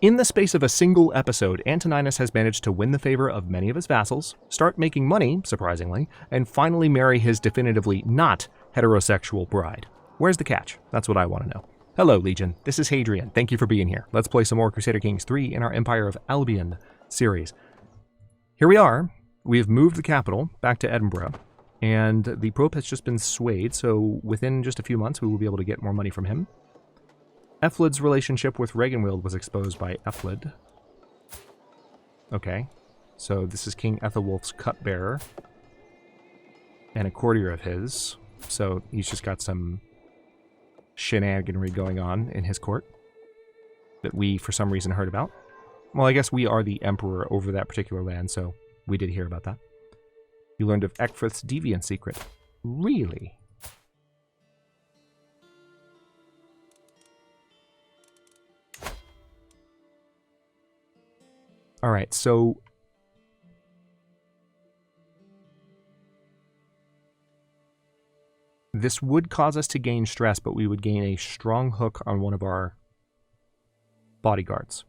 In the space of a single episode, Antoninus has managed to win the favor of many of his vassals, start making money, surprisingly, and finally marry his definitively not heterosexual bride. Where's the catch? That's what I want to know. Hello, Legion. This is Hadrian. Thank you for being here. Let's play some more Crusader Kings III in our Empire of Albion series. Here we are. We have moved the capital back to Edinburgh, and the Pope has just been swayed, so within just a few months we will be able to get more money from him. Ethelred's relationship with Reginwild was exposed by Ethelred. Okay, so this is King Ethelwulf's cupbearer and a courtier of his, so he's just got some shenaniganry going on in his court that we, for some reason, heard about. Well, I guess we are the emperor over that particular land, so we did hear about that. You learned of Ecgfrith's deviant secret. Really? Alright, so this would cause us to gain stress, but we would gain a strong hook on one of our bodyguards.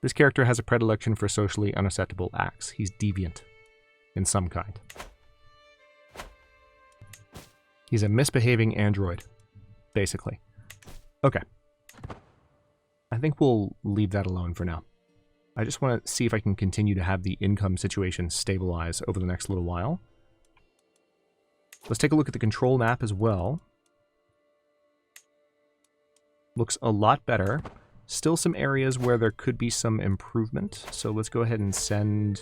This character has a predilection for socially unacceptable acts. He's deviant in some kind. He's a misbehaving android, basically. Okay. I think we'll leave that alone for now. I just want to see if I can continue to have the income situation stabilize over the next little while. Let's take a look at the control map as well. Looks a lot better. Still some areas where there could be some improvement, so let's go ahead and send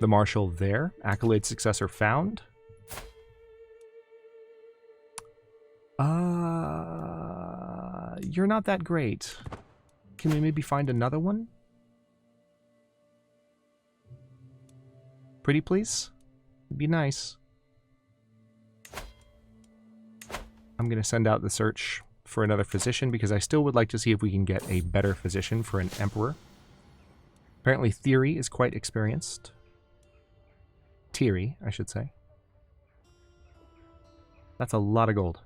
the Marshal there. Accolade successor found. You're not that great. Can we maybe find another one? Pretty please? It'd be nice. I'm going to send out the search for another physician because I still would like to see if we can get a better physician for an emperor. Apparently Theory is quite experienced. Thierry, I should say. That's a lot of gold.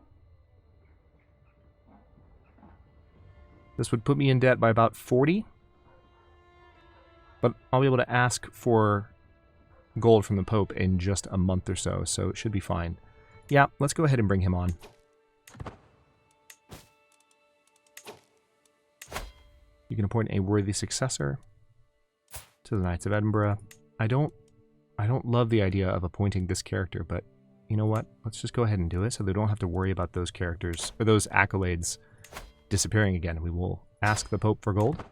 This would put me in debt by about 40. But I'll be able to ask for gold from the Pope in just a month or so, so it should be fine. Yeah, let's go ahead and bring him on. You can appoint a worthy successor to the Knights of Edinburgh. I don't love the idea of appointing this character, but you know what? Let's just go ahead and do it so they don't have to worry about those characters, or those accolades disappearing again. We will ask the Pope for gold.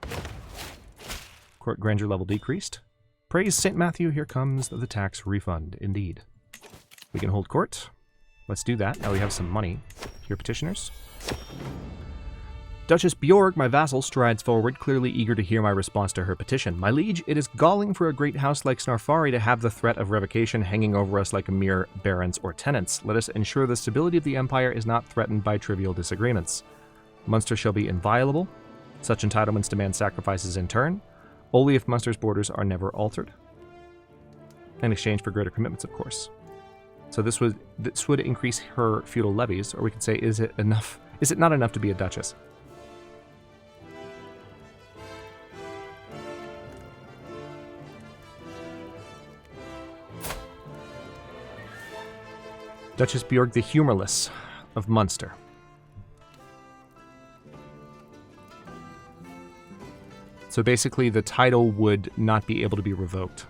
Court grandeur level decreased. Praise St. Matthew, here comes the tax refund. Indeed. We can hold court. Let's do that. Now we have some money. Here, petitioners. Duchess Bjorg, my vassal, strides forward, clearly eager to hear my response to her petition. My liege, it is galling for a great house like Snarfari to have the threat of revocation hanging over us like a mere barons or tenants. Let us ensure the stability of the empire is not threatened by trivial disagreements. Munster shall be inviolable. Such entitlements demand sacrifices in turn, only if Munster's borders are never altered. In exchange for greater commitments, of course. So this would increase her feudal levies, or we could say, is it enough? Is it not enough to be a duchess? Duchess Bjorg the Humorless of Munster. So basically the title would not be able to be revoked.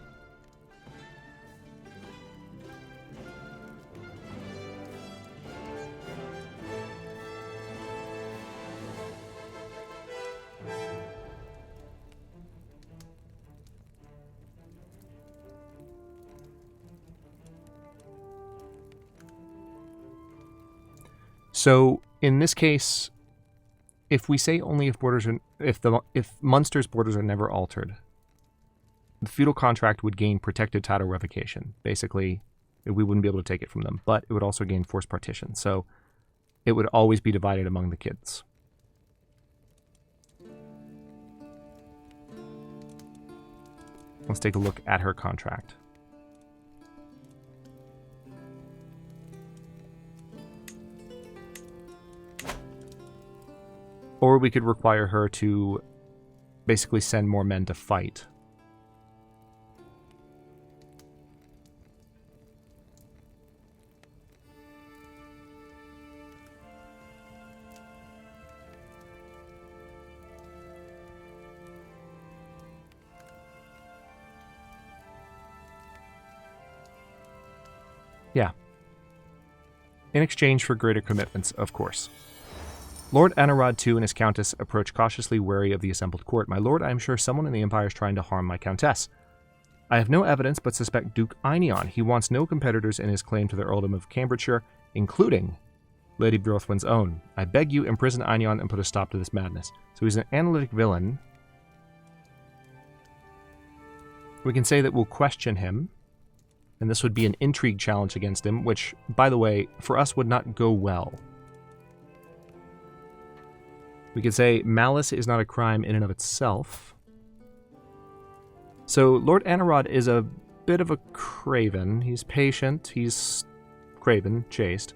So in this case, if we say only if borders are, if Munster's borders are never altered, the feudal contract would gain protected title revocation. Basically, we wouldn't be able to take it from them, but it would also gain forced partition. So it would always be divided among the kids. Let's take a look at her contract. Or we could require her to basically send more men to fight. Yeah. In exchange for greater commitments, of course. Lord Anarod II and his countess approach cautiously wary of the assembled court. My lord, I am sure someone in the Empire is trying to harm my countess. I have no evidence but suspect Duke Einion. He wants no competitors in his claim to the earldom of Cambridgeshire, including Lady Brothwyn's own. I beg you, imprison Einion and put a stop to this madness. So he's an analytic villain. We can say that we'll question him, and this would be an intrigue challenge against him, which, by the way, for us would not go well. We could say malice is not a crime in and of itself. So Lord Anarod is a bit of a craven. He's patient, he's craven, chaste.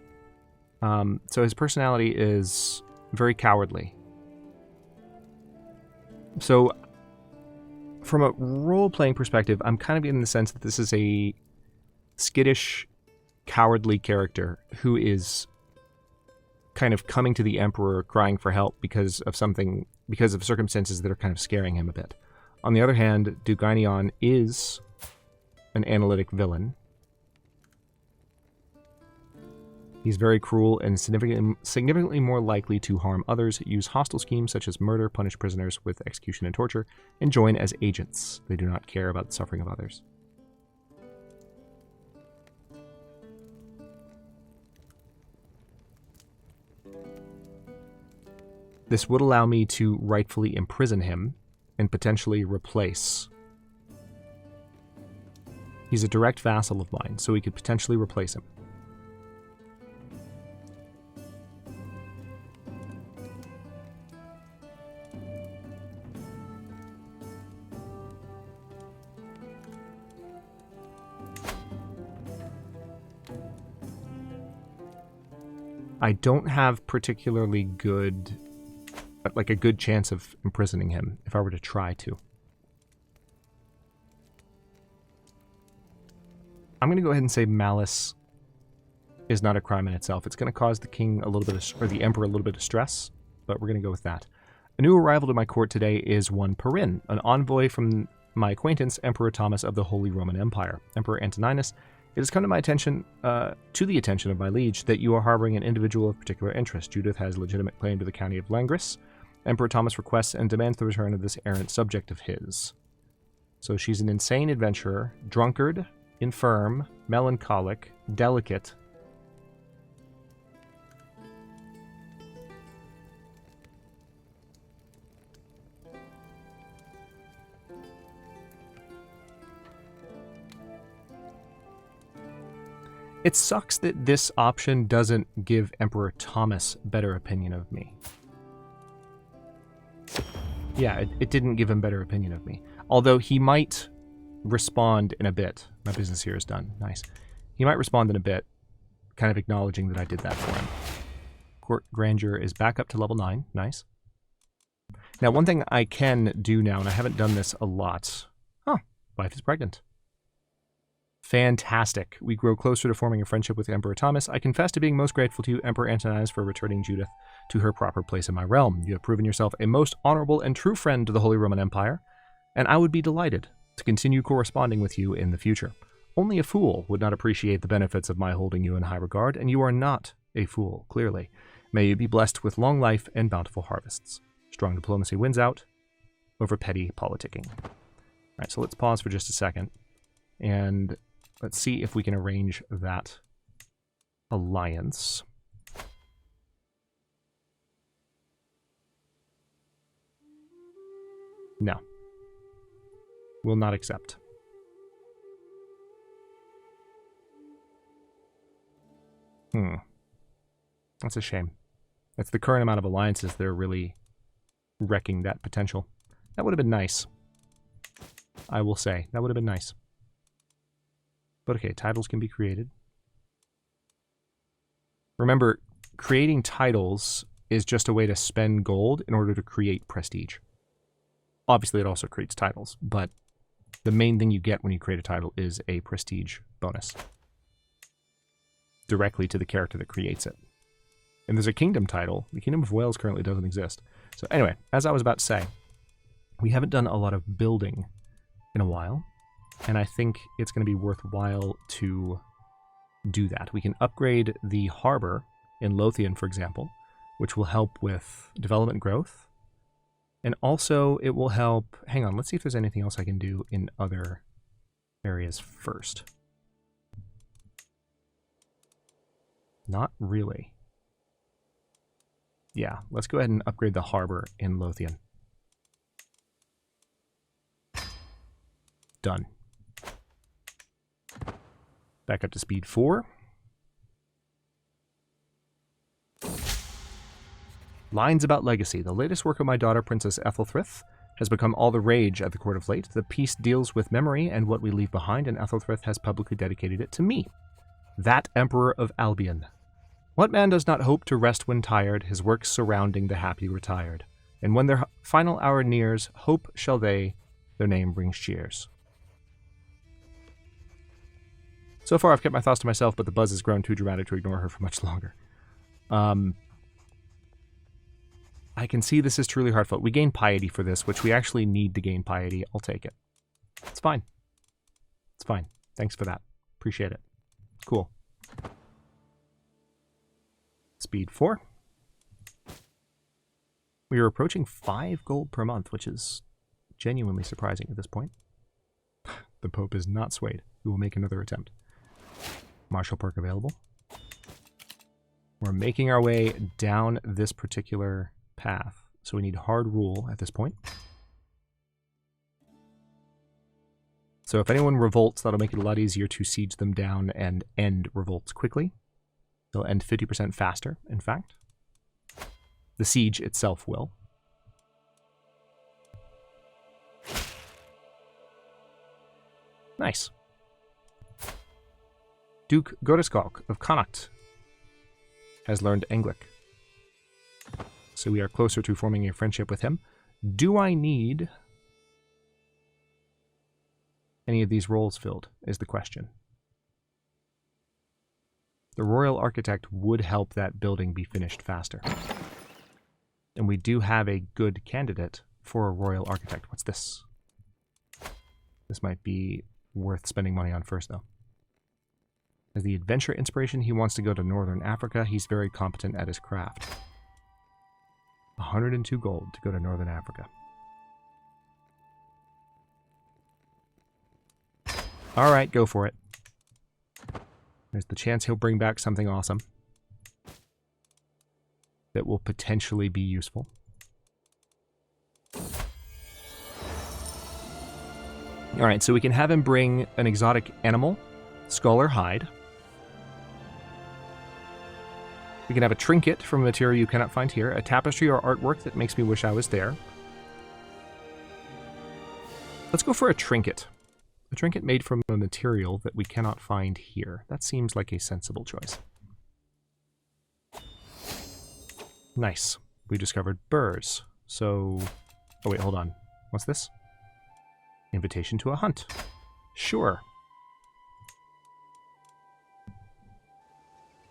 So his personality is very cowardly. So from a role-playing perspective, I'm kind of getting the sense that this is a skittish, cowardly character who is kind of coming to the Emperor crying for help because of circumstances that are kind of scaring him a bit. On the other hand, Duke Einion is an analytic villain. He's very cruel and significantly more likely to harm others, use hostile schemes such as murder, punish prisoners with execution and torture, and join as agents. They do not care about the suffering of others. This would allow me to rightfully imprison him and potentially replace. He's a direct vassal of mine, so we could potentially replace him. I don't have particularly good, like a good chance of imprisoning him if I were to try to. I'm going to go ahead and say malice is not a crime in itself. It's going to cause the king a little bit of, or the emperor a little bit of stress, but we're going to go with that. A new arrival to my court today is one Perrin, an envoy from my acquaintance, Emperor Thomas of the Holy Roman Empire. Emperor Antoninus, it has come to my attention, to the attention of my liege, that you are harboring an individual of particular interest. Judith has legitimate claim to the county of Langris. Emperor Thomas requests and demands the return of this errant subject of his. So she's an insane adventurer, drunkard, infirm, melancholic, delicate. It sucks that this option doesn't give Emperor Thomas better opinion of me. Yeah, it didn't give him better opinion of me. Although he might respond in a bit. My business here is done. Nice. He might respond in a bit, kind of acknowledging that I did that for him. Court grandeur is back up to level 9. Nice. Now, one thing I can do now, and I haven't done this a lot. Oh, wife is pregnant. Fantastic. We grow closer to forming a friendship with Emperor Thomas. I confess to being most grateful to you, Emperor Antoninus, for returning Judith to her proper place in my realm. You have proven yourself a most honorable and true friend to the Holy Roman Empire, and I would be delighted to continue corresponding with you in the future. Only a fool would not appreciate the benefits of my holding you in high regard, and you are not a fool, clearly. May you be blessed with long life and bountiful harvests. Strong diplomacy wins out over petty politicking. All right, so let's pause for just a second, and let's see if we can arrange that alliance. No. Will not accept. That's a shame. That's the current amount of alliances that are really wrecking that potential. That would have been nice. I will say, that would have been nice. But okay, titles can be created. Remember, creating titles is just a way to spend gold in order to create prestige. Obviously, it also creates titles, but the main thing you get when you create a title is a prestige bonus directly to the character that creates it. And there's a kingdom title. The Kingdom of Wales currently doesn't exist. So anyway, as I was about to say, we haven't done a lot of building in a while, and I think it's going to be worthwhile to do that. We can upgrade the harbor in Lothian, for example, which will help with development growth. And also it will help... Hang on, let's see if there's anything else I can do in other areas first. Not really. Yeah, let's go ahead and upgrade the harbor in Lothian. Done. Back up to speed 4. Lines about legacy. The latest work of my daughter, Princess Ethelthryth, has become all the rage at the court of late. The piece deals with memory and what we leave behind, and Ethelthryth has publicly dedicated it to me, that Emperor of Albion. What man does not hope to rest when tired, his works surrounding the happy retired? And when their final hour nears, hope shall they, their name brings cheers. So far I've kept my thoughts to myself, but the buzz has grown too dramatic to ignore her for much longer. I can see this is truly heartfelt. We gain piety for this, which we actually need to gain piety. I'll take it. It's fine. It's fine. Thanks for that. Appreciate it. Cool. Speed 4. We are approaching 5 gold per month, which is genuinely surprising at this point. The Pope is not swayed. We will make another attempt. Martial perk available. We're making our way down this particular path, so we need hard rule at this point. So if anyone revolts, that'll make it a lot easier to siege them down and end revolts quickly. They'll end 50% faster, in fact. The siege itself will. Nice. Duke Godeskalk of Connacht has learned Anglic. So we are closer to forming a friendship with him. Do I need any of these roles filled, is the question. The Royal Architect would help that building be finished faster. And we do have a good candidate for a Royal Architect. What's this? This might be worth spending money on first, though. As the adventure inspiration, he wants to go to Northern Africa. He's very competent at his craft. 102 gold to go to Northern Africa. Alright, go for it. There's the chance he'll bring back something awesome that will potentially be useful. Alright, so we can have him bring an exotic animal, skull or hide. We can have a trinket from a material you cannot find here, a tapestry or artwork that makes me wish I was there. Let's go for a trinket. A trinket made from a material that we cannot find here. That seems like a sensible choice. Nice. We discovered burrs. So... oh wait, hold on. What's this? Invitation to a hunt. Sure.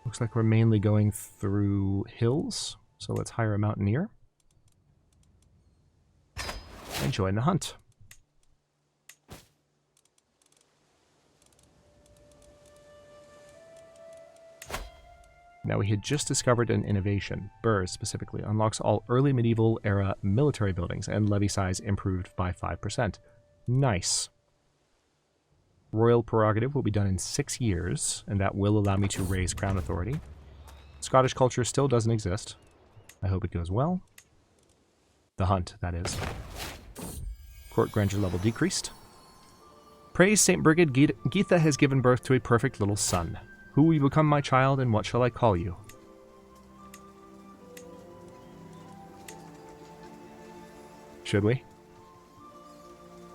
Looks like we're mainly going through hills, so let's hire a mountaineer and join the hunt. Now, we had just discovered an innovation. Burrs, specifically, unlocks all early medieval era military buildings and levy size improved by 5%. Nice. Royal prerogative will be done in 6 years, and that will allow me to raise crown authority. Scottish culture still doesn't exist. I hope it goes well. The hunt, that is. Court grandeur level decreased. Praise St. Brigid, Geetha has given birth to a perfect little son. Who will become my child, and what shall I call you? Should we?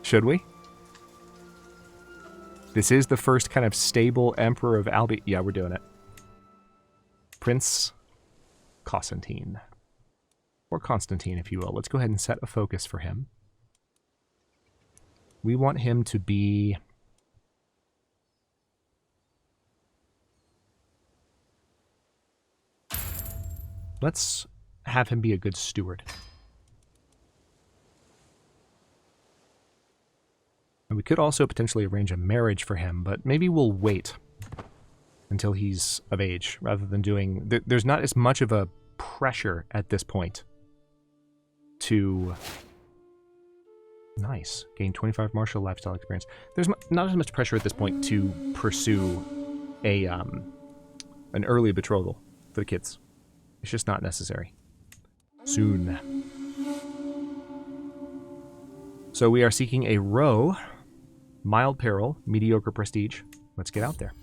Should we? This is the first kind of stable Emperor of Albion. Yeah, we're doing it. Prince Constantine. Or Constantine, if you will. Let's go ahead and set a focus for him. We want him to be... Let's have him be a good steward. And we could also potentially arrange a marriage for him, but maybe we'll wait until he's of age, rather than doing... There's not as much of a pressure at this point to... Nice. Gain 25 martial lifestyle experience. There's not as much pressure at this point to pursue a an early betrothal for the kids. It's just not necessary. Soon. So we are seeking a row, mild peril, mediocre prestige. Let's get out there.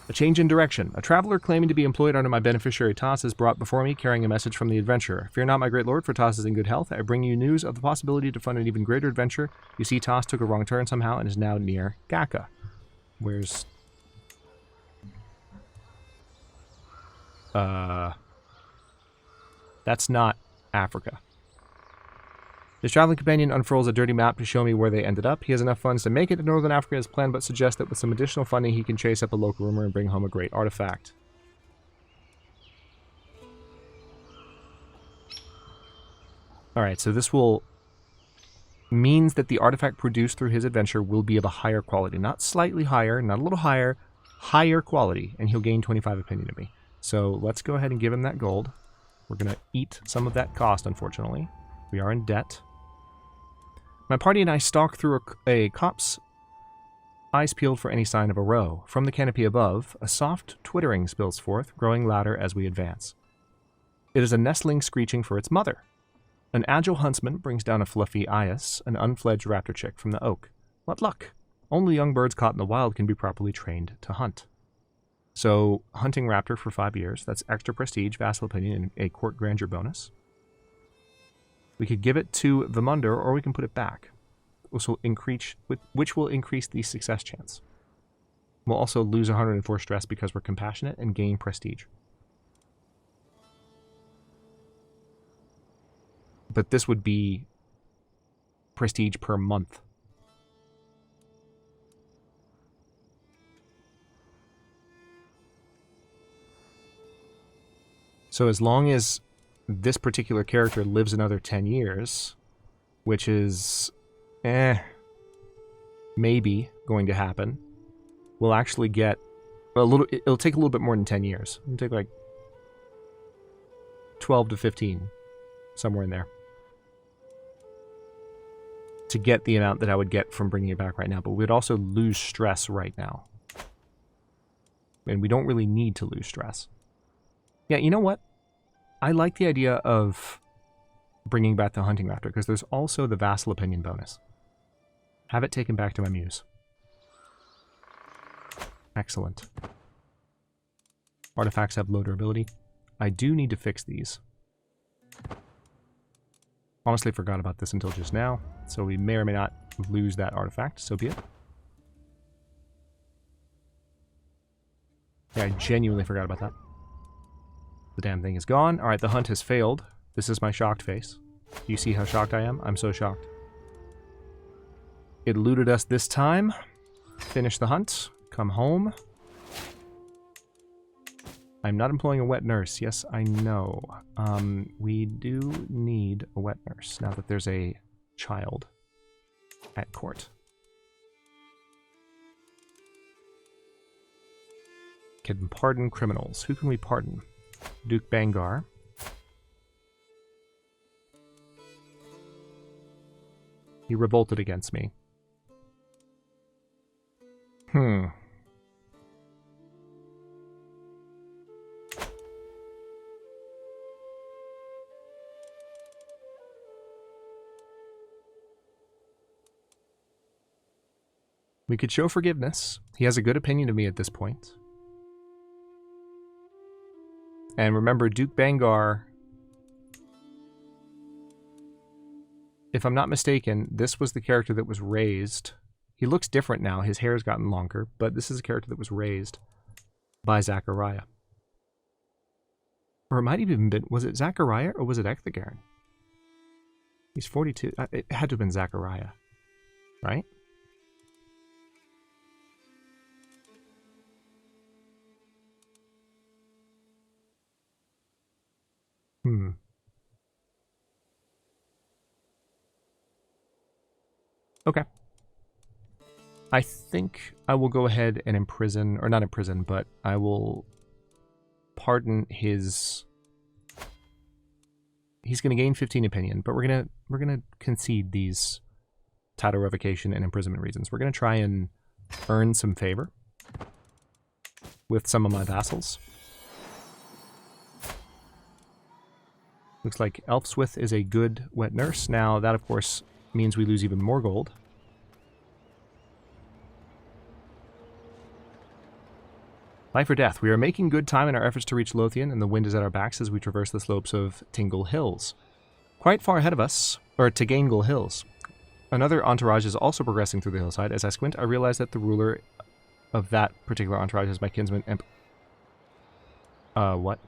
A change in direction. A traveler claiming to be employed under my beneficiary Tas is brought before me, carrying a message from the adventurer. Fear not, my great lord, for Tas is in good health. I bring you news of the possibility to fund an even greater adventure. You see, Tas took a wrong turn somehow and is now near Gaka. Where's... That's not Africa. His traveling companion unfurls a dirty map to show me where they ended up. He has enough funds to make it to Northern Africa as planned, but suggests that with some additional funding he can chase up a local rumor and bring home a great artifact. Alright, so this will... means that the artifact produced through his adventure will be of a higher quality. Not slightly higher, not a little higher, higher quality, and he'll gain 25 opinion of me. So let's go ahead and give him that gold. We're going to eat some of that cost, unfortunately. We are in debt. My party and I stalk through a copse, eyes peeled for any sign of a row. From the canopy above, a soft twittering spills forth, growing louder as we advance. It is a nestling screeching for its mother. An agile huntsman brings down a fluffy eyas, an unfledged raptor chick from the oak. What luck! Only young birds caught in the wild can be properly trained to hunt. So, hunting raptor for 5 years, that's extra prestige, vassal opinion, and a court grandeur bonus. We could give it to Vimunder, or we can put it back, which will increase the success chance. We'll also lose 104 stress because we're compassionate and gain prestige. But this would be prestige per month. So as long as this particular character lives another 10 years, which is, maybe going to happen, we'll actually get it'll take a little bit more than 10 years. It'll take like 12 to 15, somewhere in there, to get the amount that I would get from bringing it back right now. But we'd also lose stress right now. And we don't really need to lose stress. Yeah, you know what? I like the idea of bringing back the hunting raptor, because there's also the vassal opinion bonus. Have it taken back to my muse. Excellent. Artifacts have low durability. I do need to fix these. Honestly forgot about this until just now, so we may or may not lose that artifact, so be it. Yeah, I genuinely forgot about that. The damn thing is gone. Alright, the hunt has failed. This is my shocked face. Do you see how shocked I am? I'm so shocked. It eluded us this time. Finish the hunt. Come home. I'm not employing a wet nurse. Yes, I know. We do need a wet nurse now that there's a child at court. Can pardon criminals. Who can we pardon? Duke Bangar. He revolted against me. We could show forgiveness. He has a good opinion of me at this point. And remember, Duke Bangar, if I'm not mistaken, this was the character that was raised. He looks different now. His hair's gotten longer, but this is a character that was raised by Zachariah. Or it might have even been, was it Zachariah or was it Ecthagarin? He's 42. It had to have been Zachariah, right? Okay. I think I will go ahead and imprison, or not imprison, but I will pardon his... He's going to gain 15 opinion, but we're gonna concede these title revocation and imprisonment reasons. We're going to try and earn some favor with some of my vassals. Looks like Elfswith is a good wet nurse. Now, that, of course, means we lose even more gold. Life or death. We are making good time in our efforts to reach Lothian, and the wind is at our backs as we traverse the slopes of Tingle Hills. Quite far ahead of us, or Tegangle Hills. Another entourage is also progressing through the hillside. As I squint, I realize that the ruler of that particular entourage is my kinsman what?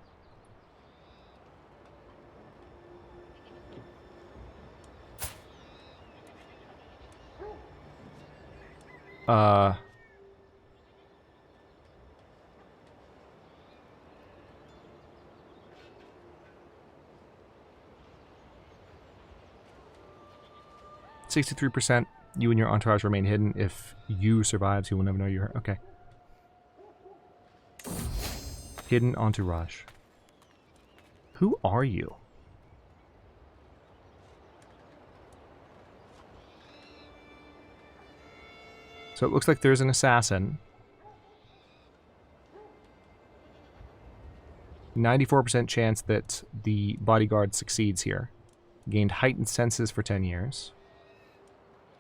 Uh... 63%, you and your entourage remain hidden. If you survives, you will never know you're hurt. Okay. Hidden entourage. Who are you? So it looks like there's an assassin. 94% chance that the bodyguard succeeds here. Gained heightened senses for 10 years.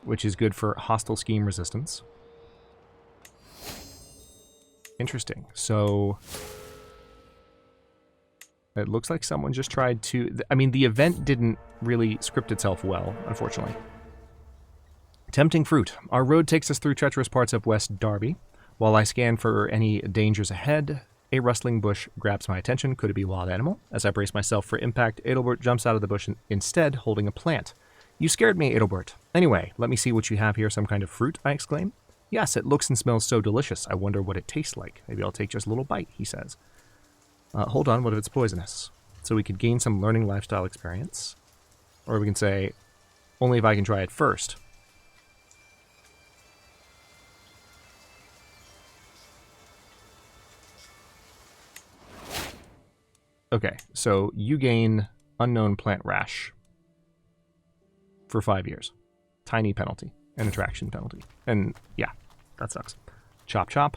Which is good for hostile scheme resistance. Interesting. So it looks like someone just tried to... I mean, the event didn't really script itself well, unfortunately. Tempting fruit. Our road takes us through treacherous parts of West Derby. While I scan for any dangers ahead, a rustling bush grabs my attention. Could it be a wild animal? As I brace myself for impact, Adelbert jumps out of the bush instead, holding a plant. You scared me, Adelbert. Anyway, let me see what you have here. Some kind of fruit, I exclaim. Yes, it looks and smells so delicious. I wonder what it tastes like. Maybe I'll take just a little bite, he says. Hold on, what if it's poisonous? So we could gain some learning lifestyle experience. Or we can say, only if I can try it first. Okay, so you gain unknown plant rash. For 5 years. Tiny penalty. An attraction penalty. And yeah, that sucks. Chop chop.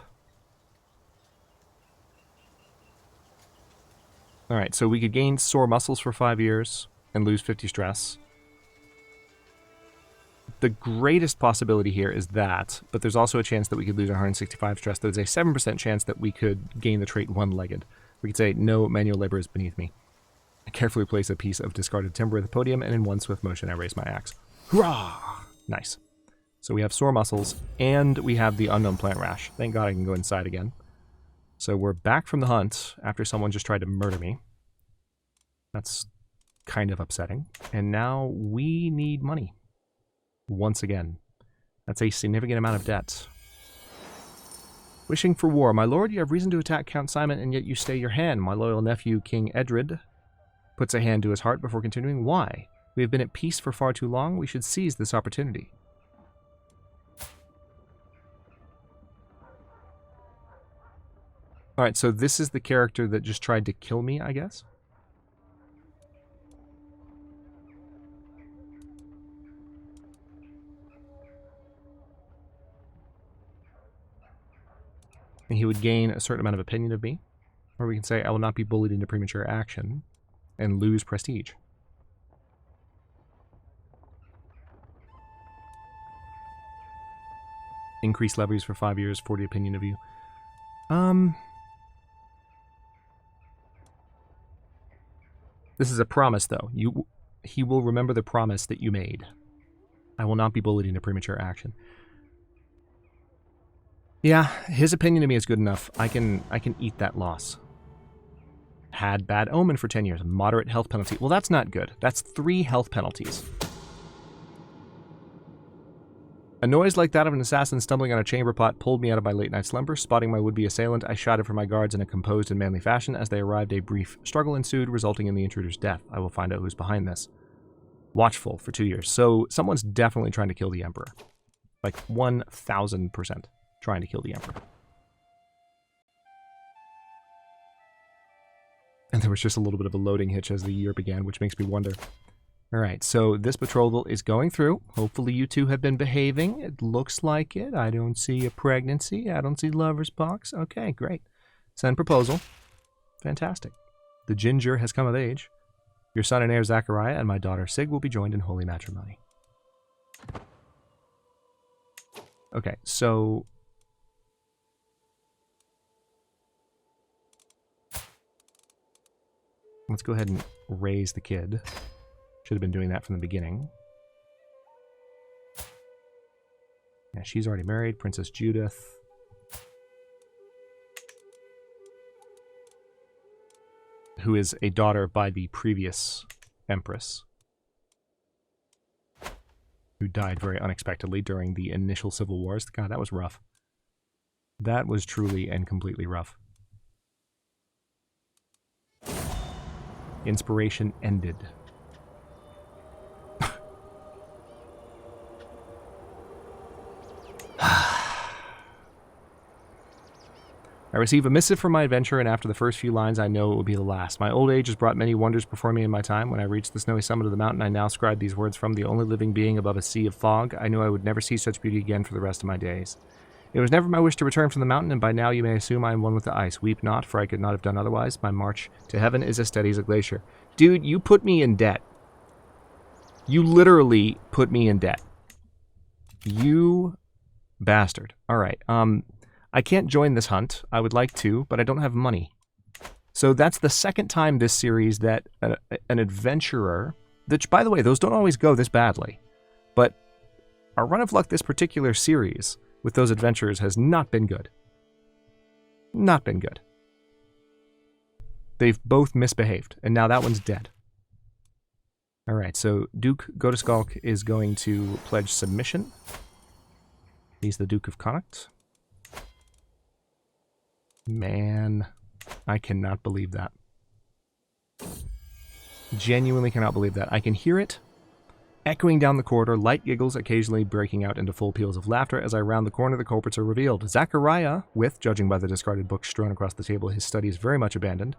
Alright, so we could gain sore muscles for 5 years and lose 50 stress. The greatest possibility here is that, but there's also a chance that we could lose 165 stress. There's a 7% chance that we could gain the trait one-legged. We could say, no manual labor is beneath me. I carefully place a piece of discarded timber at the podium, and in one swift motion I raise my axe. Hurrah! Nice. So we have sore muscles, and we have the unknown plant rash. Thank God I can go inside again. So we're back from the hunt after someone just tried to murder me. That's kind of upsetting. And now we need money. Once again. That's a significant amount of debt. Wishing for war. My lord, you have reason to attack Count Simon, and yet you stay your hand. My loyal nephew, King Edred, puts a hand to his heart before continuing. Why? We have been at peace for far too long. We should seize this opportunity. Alright, so this is the character that just tried to kill me, I guess? And he would gain a certain amount of opinion of me. Or we can say, I will not be bullied into premature action and lose prestige. Increase levies for 5 years, 40 opinion of you. This is a promise, though. He will remember the promise that you made. I will not be bullied into premature action. Yeah, his opinion of me is good enough. I can eat that loss. Had bad omen for 10 years. Moderate health penalty. Well, that's not good. That's 3 health penalties. A noise like that of an assassin stumbling on a chamber pot pulled me out of my late night slumber. Spotting my would-be assailant, I shouted for my guards in a composed and manly fashion. As they arrived, a brief struggle ensued, resulting in the intruder's death. I will find out who's behind this. Watchful for 2 years. So someone's definitely trying to kill the Emperor. Like 1,000% trying to kill the Emperor. And there was just a little bit of a loading hitch as the year began, which makes me wonder. Alright, so this betrothal is going through. Hopefully you two have been behaving. It looks like it. I don't see a pregnancy. I don't see lover's box. Okay, great. Send proposal. Fantastic. The ginger has come of age. Your son and heir Zachariah and my daughter Sig will be joined in holy matrimony. Okay, so... let's go ahead and raise the kid. Should have been doing that from the beginning. Yeah, she's already married. Princess Judith. Who is a daughter by the previous empress. Who died very unexpectedly during the initial civil wars. God, that was rough. That was truly and completely rough. Inspiration ended. I receive a missive from my adventure, and after the first few lines, I know it will be the last. My old age has brought many wonders before me in my time. When I reached the snowy summit of the mountain, I now scribe these words from the only living being above a sea of fog. I knew I would never see such beauty again for the rest of my days. It was never my wish to return from the mountain, and by now you may assume I am one with the ice. Weep not, for I could not have done otherwise. My march to heaven is as steady as a glacier. Dude, you put me in debt. You literally put me in debt. You bastard. All right, I can't join this hunt. I would like to, but I don't have money. So that's the second time this series that an adventurer, which, by the way, those don't always go this badly, but our run of luck this particular series with those adventurers has not been good. Not been good. They've both misbehaved, and now that one's dead. All right, so Duke Godeskalk is going to pledge submission. He's the Duke of Connacht. Man, I cannot believe that. Genuinely cannot believe that. I can hear it echoing down the corridor, light giggles occasionally breaking out into full peals of laughter. As I round the corner, the culprits are revealed. Zachariah, with, judging by the discarded books strewn across the table, his studies very much abandoned,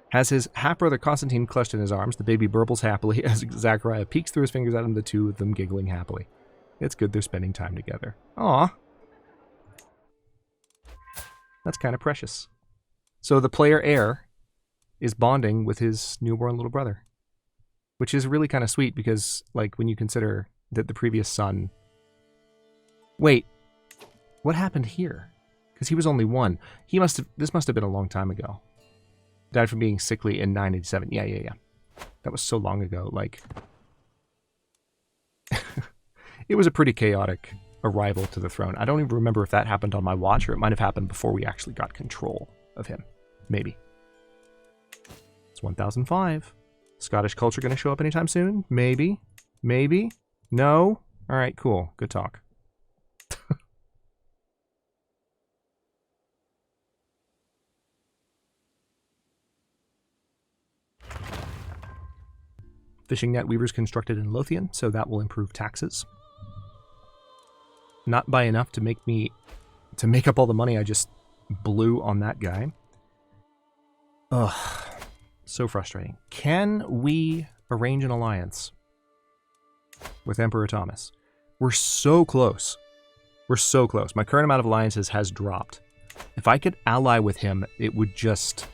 has his half-brother Constantine clutched in his arms. The baby burbles happily as Zachariah peeks through his fingers at him, the two of them giggling happily. It's good they're spending time together. Aw. That's kind of precious. So the player heir is bonding with his newborn little brother, which is really kind of sweet because, like, when you consider that the previous son... Wait, what happened here? Because he was only 1. This must have been a long time ago. Died from being sickly in 987. Yeah. That was so long ago. Like, it was a pretty chaotic arrival to the throne. I don't even remember if that happened on my watch, or it might have happened before we actually got control of him. Maybe. It's 1005. Scottish culture going to show up anytime soon? Maybe. Maybe. No? Alright, cool. Good talk. Fishing net weavers constructed in Lothian, so that will improve taxes. Not by enough to make up all the money I just blew on that guy. Ugh. So frustrating. Can we arrange an alliance with Emperor Thomas? We're so close. We're so close. My current amount of alliances has dropped. If I could ally with him, it would just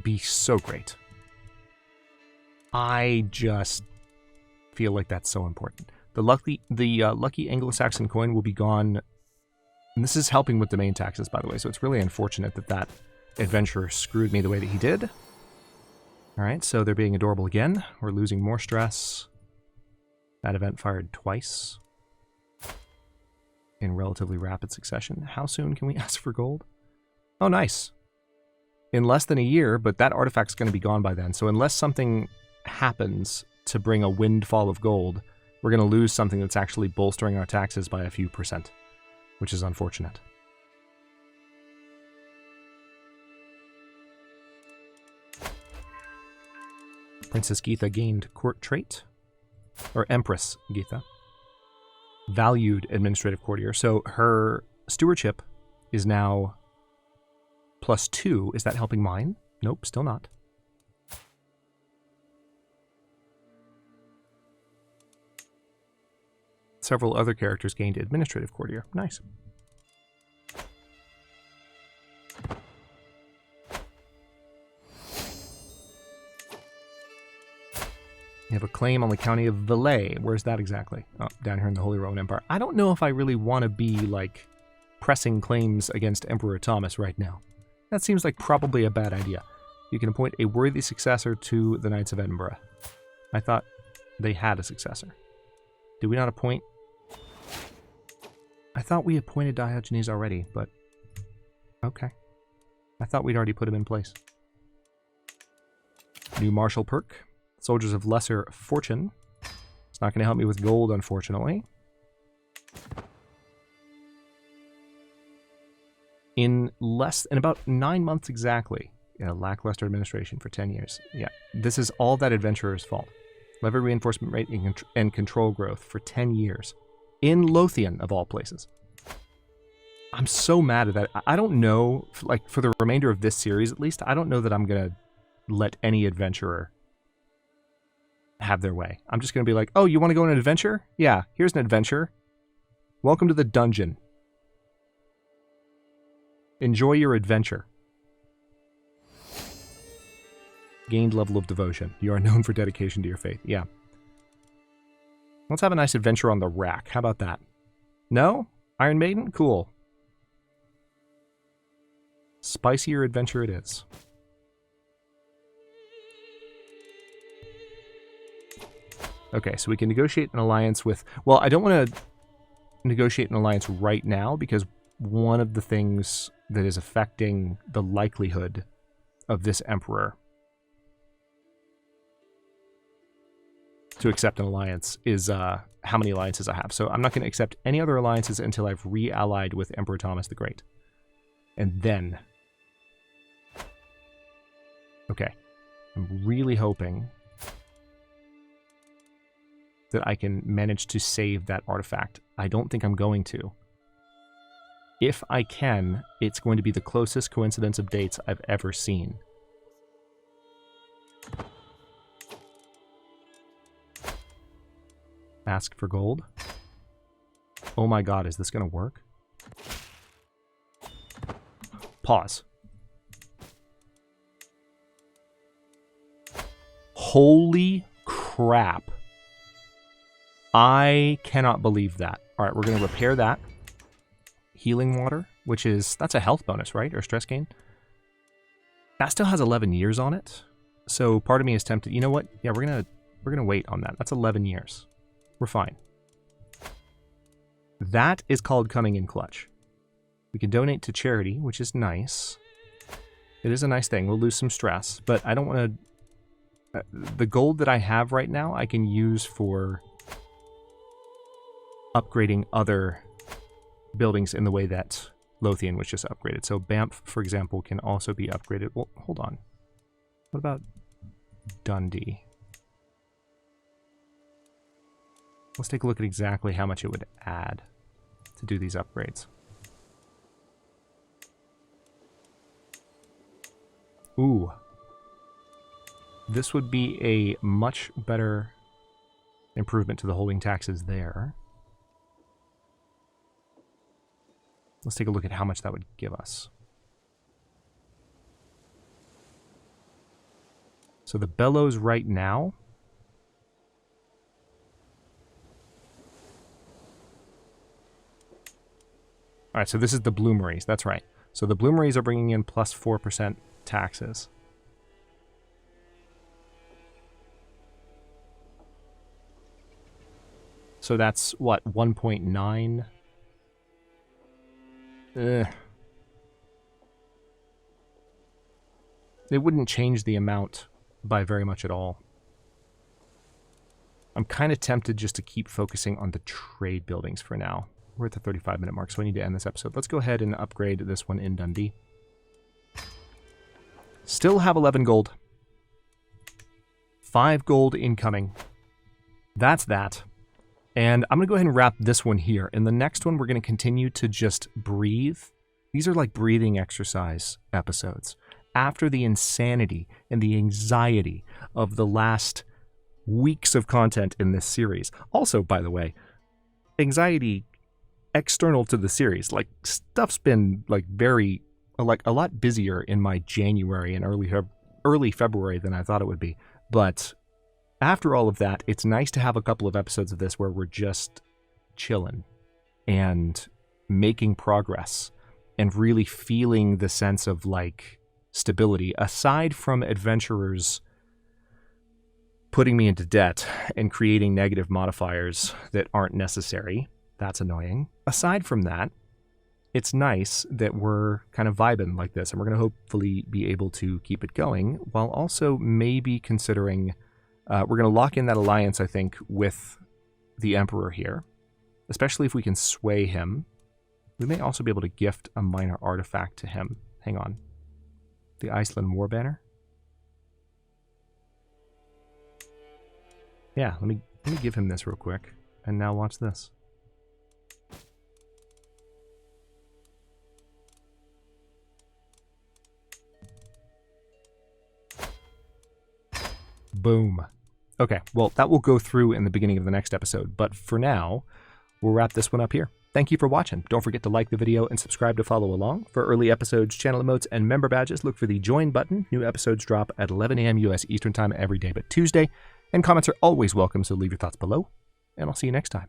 be so great. I just feel like that's so important. The lucky Anglo-Saxon coin will be gone, and this is helping with domain taxes, by the way, so it's really unfortunate that that adventurer screwed me the way that he did. Alright, so they're being adorable again. We're losing more stress. That event fired twice in relatively rapid succession. How soon can we ask for gold? Oh, nice. in less than a year, but that artifact's going to be gone by then. So unless something happens to bring a windfall of gold, we're going to lose something that's actually bolstering our taxes by a few %, which is unfortunate. Princess Geetha gained court trait, or Empress Geetha. Valued administrative courtier. So her stewardship is now +2. Is that helping mine? Nope, still not. Several other characters gained administrative courtier. Nice. You have a claim on the county of Valais. Where's that exactly? Oh, down here in the Holy Roman Empire. I don't know if I really want to be, like, pressing claims against Emperor Thomas right now. That seems like probably a bad idea. You can appoint a worthy successor to the Knights of Edinburgh. I thought they had a successor. Did we not appoint? I thought we appointed Diogenes already, but okay. I thought we'd already put him in place. New martial perk. Soldiers of lesser fortune. It's not going to help me with gold, unfortunately. In about 9 months exactly. Yeah, lackluster administration for 10 years. Yeah, this is all that adventurer's fault. Lever reinforcement rate and control growth for 10 years. In Lothian, of all places. I'm so mad at that. I don't know, like, for the remainder of this series at least, I don't know that I'm going to let any adventurer have their way. I'm just going to be like, oh, you want to go on an adventure? Yeah, here's an adventure. Welcome to the dungeon. Enjoy your adventure. Gained level of devotion. You are known for dedication to your faith. Yeah. Let's have a nice adventure on the rack. How about that? No? Iron Maiden? Cool. Spicier adventure it is. Okay, so we can negotiate an alliance with... Well, I don't want to negotiate an alliance right now because one of the things that is affecting the likelihood of this emperor to accept an alliance is how many alliances I have. So I'm not going to accept any other alliances until I've re-allied with Emperor Thomas the Great. And then... Okay. I'm really hoping that I can manage to save that artifact. I don't think I'm going to. If I can, it's going to be the closest coincidence of dates I've ever seen. Ask for gold. Oh my god, is this going to work? Pause. Holy crap. I cannot believe that. Alright, we're going to repair that. Healing water, which is... That's a health bonus, right? Or stress gain. That still has 11 years on it. So part of me is tempted... You know what? Yeah, we're gonna wait on that. That's 11 years. We're fine. That is called coming in clutch. We can donate to charity, which is nice. It is a nice thing. We'll lose some stress, but I don't want to... the gold that I have right now, I can use for upgrading other buildings in the way that Lothian was just upgraded. So Banff, for example, can also be upgraded. Well, hold on. What about Dundee? Let's take a look at exactly how much it would add to do these upgrades. Ooh. This would be a much better improvement to the holding taxes there. Let's take a look at how much that would give us. So the bellows right now... Alright, so this is the bloomeries, that's right. So the bloomeries are bringing in plus 4% taxes. So that's, what, 1.9? It wouldn't change the amount by very much at all. I'm kind of tempted just to keep focusing on the trade buildings for now. We're at the 35-minute mark, so I need to end this episode. Let's go ahead and upgrade this one in Dundee. Still have 11 gold. 5 gold incoming. That's that. And I'm going to go ahead and wrap this one here. In the next one, we're going to continue to just breathe. These are like breathing exercise episodes. After the insanity and the anxiety of the last weeks of content in this series. Also, by the way, anxiety external to the series. Like, stuff's been like a lot busier in my January and early February than I thought it would be. But after all of that, it's nice to have a couple of episodes of this where we're just chilling and making progress and really feeling the sense of like stability, aside from adventurers putting me into debt and creating negative modifiers that aren't necessary. That's annoying. Aside from that, it's nice that we're kind of vibing like this, and we're going to hopefully be able to keep it going while also maybe considering we're going to lock in that alliance, I think, with the Emperor here, especially if we can sway him. We may also be able to gift a minor artifact to him. Hang on. The Iceland War Banner. Yeah, let me give him this real quick. And now watch this. Boom. Okay, well, that will go through in the beginning of the next episode, but for now, we'll wrap this one up here. Thank you for watching. Don't forget to like the video and subscribe to follow along. For early episodes, channel emotes, and member badges, look for the join button. New episodes drop at 11 a.m. US Eastern Time every day but Tuesday, and comments are always welcome, so leave your thoughts below, and I'll see you next time.